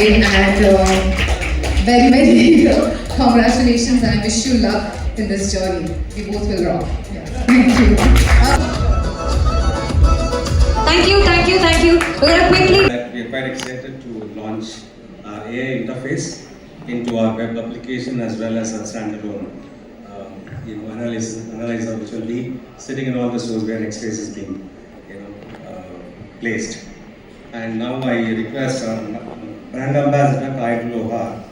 amazing, and very, very congratulations, and I wish you luck in this journey. We both will rock. Yeah. Thank you. Thank you. We're gonna quickly. We are quite excited to launch our AI interface into our web application as well as a standalone analyzer, which will be sitting in all the stores where Nextface is being placed. And now I request our brand ambassador Kayal Lohar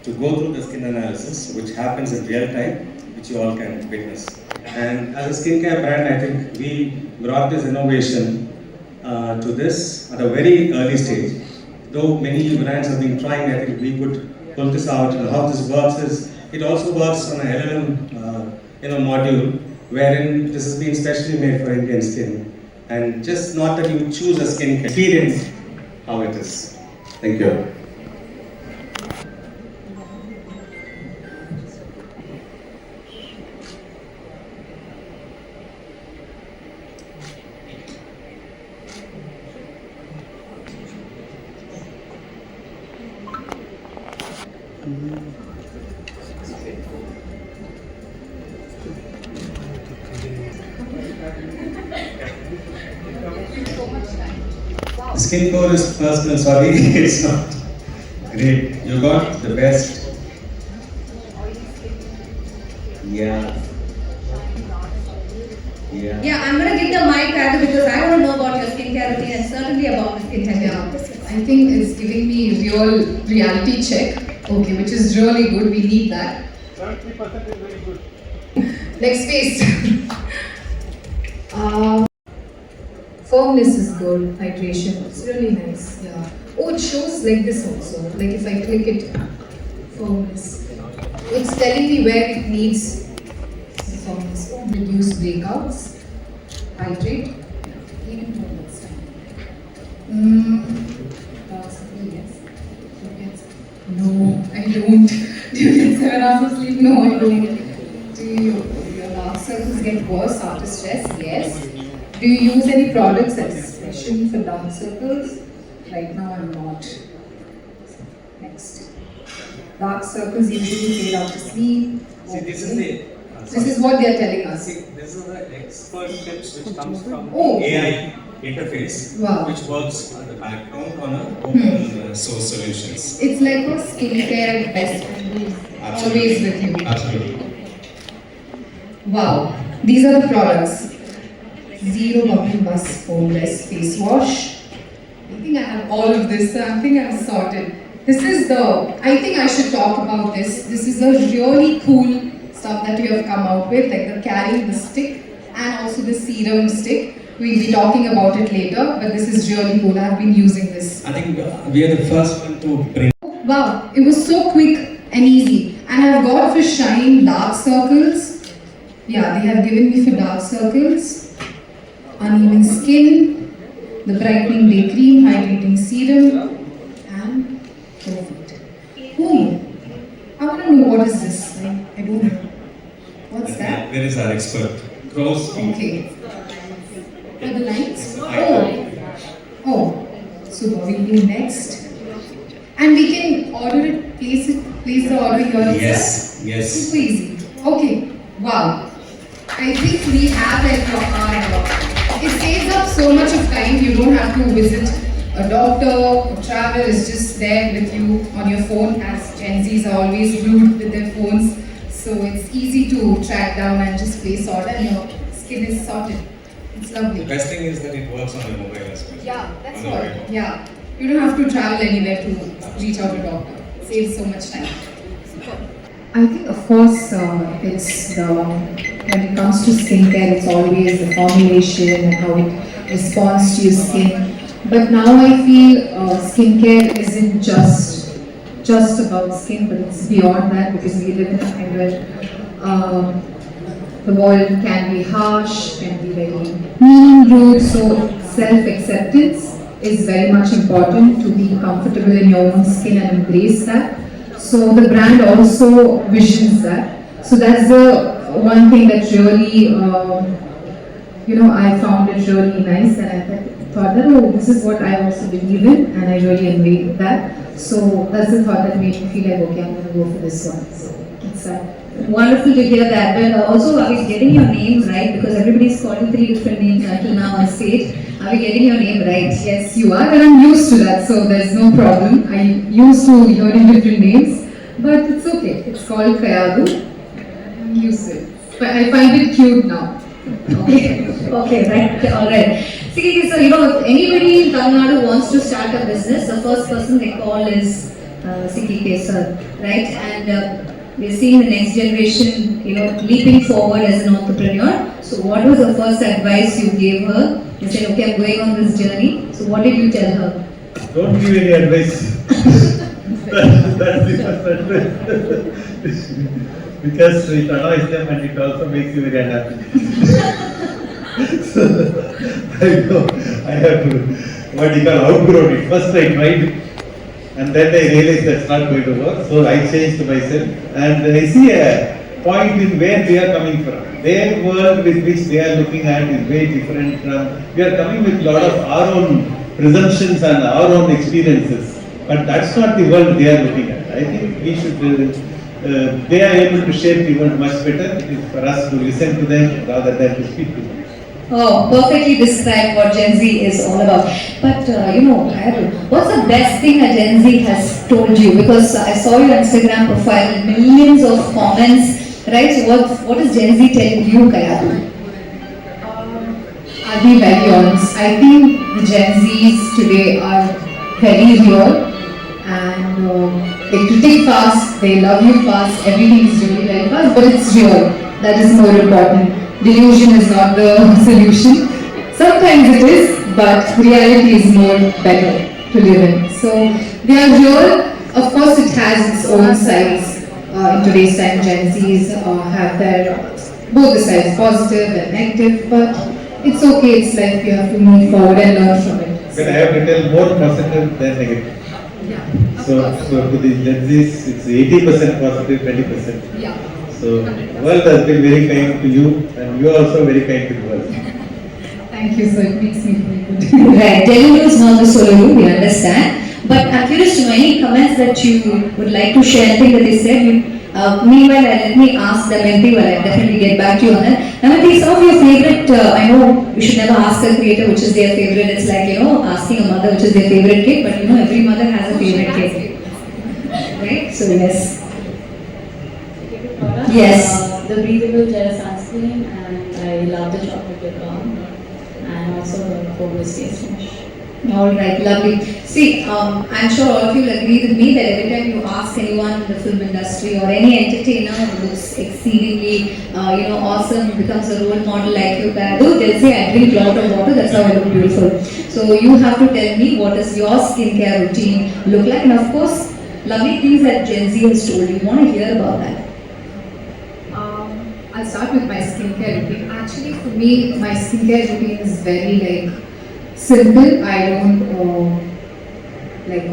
to go through the skin analysis, which happens in real time, which you all can witness. And as a skincare brand, I think we brought this innovation to this at a very early stage. Though many brands have been trying, I think we could pull this out. And how this works is, it also works on a LLM module, wherein this has been specially made for Indian skin. And just not that you choose a skin, experience how it is. Thank you. Skin code is personal, sorry, it's not great. You got the best. Yeah, I'm gonna get the mic rather because I want to know about your skincare routine and certainly about the skincare. Yeah, I think it's giving me real reality check. Okay, which is really good. We need that. 70% is very good. Next phase. Firmness is good. Hydration. It's really nice. Yeah. Oh, it shows like this also. Like if I click it, firmness. It's telling me where it needs firmness. Oh, reduce breakouts. Hydrate. Even to next time. Yes. No, I don't. Do you get 7 hours of sleep? No, I don't. Do your dark circles get worse after stress? Yes. Do you use any products especially for dark circles? Right now I'm not. Next. Dark circles usually fade after sleep. see, This is what they are telling us. See, this is the expert tips which comes from Oh. AI interface, Wow. which works on the background on a open source solutions. It's like a skincare best friend. Always with you. Absolutely. Wow. These are the products. Zero Bumping Bus Foamless Face Wash. I think I have all of this, so I think I'm sorted. I think I should talk about this. This is a really cool stuff that you have come out with, like the carrying the stick and also the serum stick. We'll be talking about it later, but this is really cool. I've been using this. I think we are the first one to bring. Wow, it was so quick and easy. And I've got for Shine dark circles. Yeah, they have given me for dark circles. Uneven skin, the brightening day cream, hydrating serum, and perfect. Oh, I want to know what is this. I don't know. What's that? Where is our expert? Crow's feet. Okay. Are the lights? I- Oh, super. We'll do next. And we can order it, place the order here. Yes, yes. Super easy. Okay. Wow. I think we have it saves up so much of time. You don't have to visit a doctor or travel. It's just there with you on your phone, as Gen Zs are always glued with their phones. So it's easy to track down and just place order and your skin is sorted. It's lovely. The best thing is that it works on your mobile as well. Yeah, that's On the what. way home. Yeah. You don't have to travel anywhere to reach out to a doctor. It saves so much time. I think, of course, when it comes to skincare, it's always the formulation and how it responds to your skin. But now I feel skincare isn't just about skin, but it's beyond that, because we live in a time where the world can be harsh, can be very mean, rude. So self-acceptance is very much important, to be comfortable in your own skin and embrace that. So the brand also visions that. So that's the one thing that really, I found it really nice, and I thought that, oh, this is what I also believe in, and I really enjoyed that. So that's the thought that made me feel like, okay, I'm going to go for this one. So it's that. Wonderful to hear that. But also, are we getting your names right? Because everybody's calling 3 different names until now on stage. Are we getting your name right? Yes, you are, and I'm used to that, so there's no problem. I'm used to hearing different names, but it's okay. It's called Kayadu. I'm used to it. But I find it cute now. Okay, okay, right, all right. See, so if anybody in Tamil Nadu wants to start a business, the first person they call is CK sir, right? And we're seeing the next generation, leaping forward as an entrepreneur. So, what was the first advice you gave her? You said, okay, I'm going on this journey. So, what did you tell her? Don't give any advice. That's the first advice. Because it annoys them and it also makes you very unhappy. So, I know, I have to, what you call, outgrown it. First I tried it, and then I realized that's not going to work. So I changed myself, and I see a point in where they are coming from. Their world with which they are looking at is very different from, we are coming with a lot of our own presumptions and our own experiences. But that's not the world they are looking at. I think we should, they are able to shape the world much better. It is for us to listen to them rather than to speak to them. Oh, perfectly described what Gen Z is all about. But Kayadu, what's the best thing a Gen Z has told you? Because I saw your Instagram profile, millions of comments, right? So what is Gen Z telling you, Kayadu? I'll be very honest. I think the Gen Zs today are very real, and they critique fast, they love you fast, everything is really very fast, but it's real. That is more important. Delusion is not the solution. Sometimes it is, but reality is more better to live in. So they are real. Of course, it has its own sides. In today's time, Gen Zs have their both the sides, positive and negative, but it's okay. It's life. You have to move forward and learn from it. But I have to tell more positive than negative. Yeah. So to the Gen Zs, it's 80% positive, 20%. Yeah. So world has been very kind to you, and you are also very kind to the world. Thank you, sir. It makes me feel good. Right, Telugu is not the solo, we understand. But I'm curious to know any comments that you would like to share, anything that they said. Meanwhile, let me ask Damayanti, well, I'll definitely get back to you on that. Damayanti, some of your favorite, I know you should never ask a creator which is their favorite. It's like, asking a mother which is their favorite kid, but every mother has a favorite kid. Right? So, yes. Yes. The breathable gel sunscreen, and I love the chocolate lip balm, and also the Focus face wash. All right, lovely. See, I'm sure all of you will agree with me that every time you ask anyone in the film industry or any entertainer who looks exceedingly, awesome, becomes a role model like you, Kayadu, they'll say, I drink a lot of water, that's how I look beautiful. So you have to tell me what does your skincare routine look like, and of course, lovely things that Gen Z has told you. Want to hear about that? I'll start with my skincare routine. Actually, for me, my skincare routine is very simple. I don't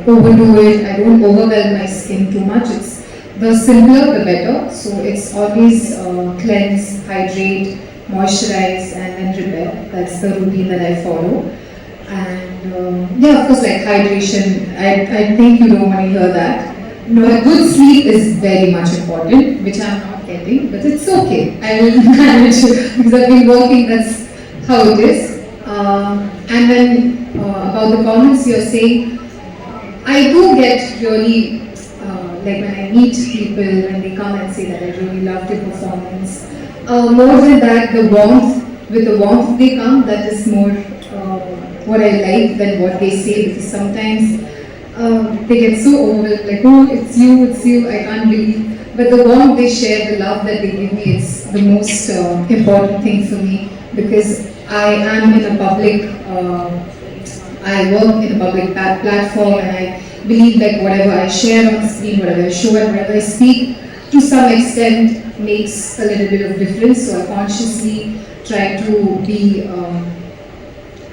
overdo it. I don't overwhelm my skin too much. It's the simpler the better. So it's always cleanse, hydrate, moisturize, and then repair. That's the routine that I follow. And of course, hydration. I think you don't want to hear that. No, a good sleep is very much important, which I'm not getting, but it's okay. I will manage because I've been working, that's how it is. And then about the comments you're saying, I do get really, when I meet people, when they come and say that I really love the performance. More than that, the warmth, with the warmth they come, that is more what I like than what they say, because sometimes they get so overwhelmed, oh, it's you, I can't believe. But the warmth they share, the love that they give me, it's the most important thing for me, because I am in a public, I work in a public platform, and I believe that whatever I share on the screen, whatever I show and whatever I speak, to some extent makes a little bit of difference. So I consciously try to be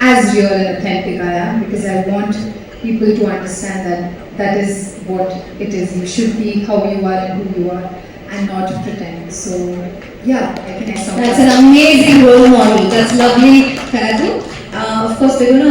as real and authentic I am, because I want people to understand that that is what it is. You should be how you are and who you are, and not pretend. So yeah, I think That's an amazing role model. That's lovely, Kayadu. Of course, we're going to